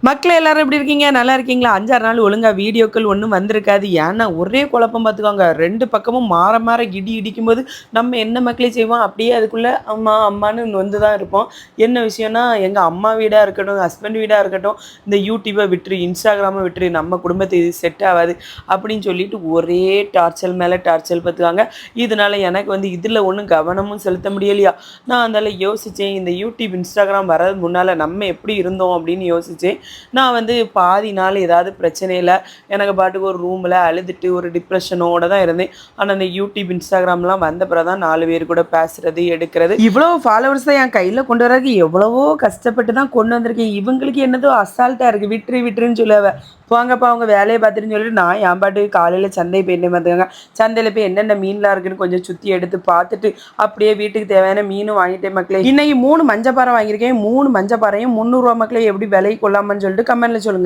மக்கள் எல்லாரும் எப்படி இருக்கீங்க? நல்லா இருக்கீங்களா? 5, 6 நாள் ஒழுங்கா வீடியோக்கள் ஒண்ணும் வந்திருக்காது. ஏன்னா, ஒரே குழப்பம் பார்த்துக்கோங்க. 2 பக்கமும் மாற மாற இடி இடிக்கும்போது, நம்ம என்ன மக்களே செய்வோம், அப்படியே அதுக்குள்ள அம்மா, அம்மான்னு நொந்து தான் இருப்போம். என்ன விஷயம்னா, எங்க அம்மா வீடா இருக்கட்டும், ஹஸ்பண்ட் வீடா இருக்கட்டும், இந்த யூடியூப விட்டுரு, இன்ஸ்டாகிராம விட்டுரு, நம்ம குடும்பத்துக்கு இது செட் ஆகாது அப்படின்னு சொல்லிட்டு ஒரே டார்ச்சல் மேல டார்ச்சல் பார்த்துக்காங்க. இதனால எனக்கு வந்து இதில ஒண்ணும் கவனமும் செலுத்த முடியலையா? நான் அதனால யோசிச்சேன், இந்த யூடியூப், இன்ஸ்டாகிராம் வர்றதுக்கு முன்னால நம்ம எப்படி இருந்தோம் அப்படின்னு யோசிச்சேன். நான் வந்து பாதி நாள் ஏதாவது பிரச்சனையில எனக்கு பாட்டுக்கு ஒரு ரூமில் அழுதுட்டு ஒரு டிப்ரெஷனோட தான் இருந்தேன். ஆனால் அந்த யூடியூப் இன்ஸ்டாகிராம்லாம் வந்த பிறகு தான் 4 பேர் கூட பேசுறது எடுக்கிறது இவ்வளோ ஃபாலோவர்ஸ் தான் என் கையில் கொண்டு வரதுக்கு எவ்வளவோ கஷ்டப்பட்டு தான் கொண்டு வந்திருக்கேன். இவங்களுக்கு என்னதோ அசால்ட்டாக இருக்குது, விட்டுரு விட்டுருன்னு சொல்லுவ. போங்கப்பா அவங்க வேலையை பார்த்துட்டுன்னு சொல்லிட்டு நான் என் பாட்டுக்கு காலையில் சந்தை போயிட்டேன் பார்த்துக்கோங்க. சந்தையில் போய் என்னென்ன மீன்லாம் இருக்குன்னு கொஞ்சம் சுற்றி எடுத்து பார்த்துட்டு அப்படியே வீட்டுக்கு தேவையான மீனும் வாங்கிட்டேன் மக்களே. இன்னைக்கு 3 மஞ்சப்பாறை வாங்கியிருக்கேன். 3 மஞ்சப்பாறையும் 300 ரூபா மக்களே. எப்படி விலை கொள்ளாமன்னு சொல்லிட்டு கமெண்ட்ல சொல்லுங்க.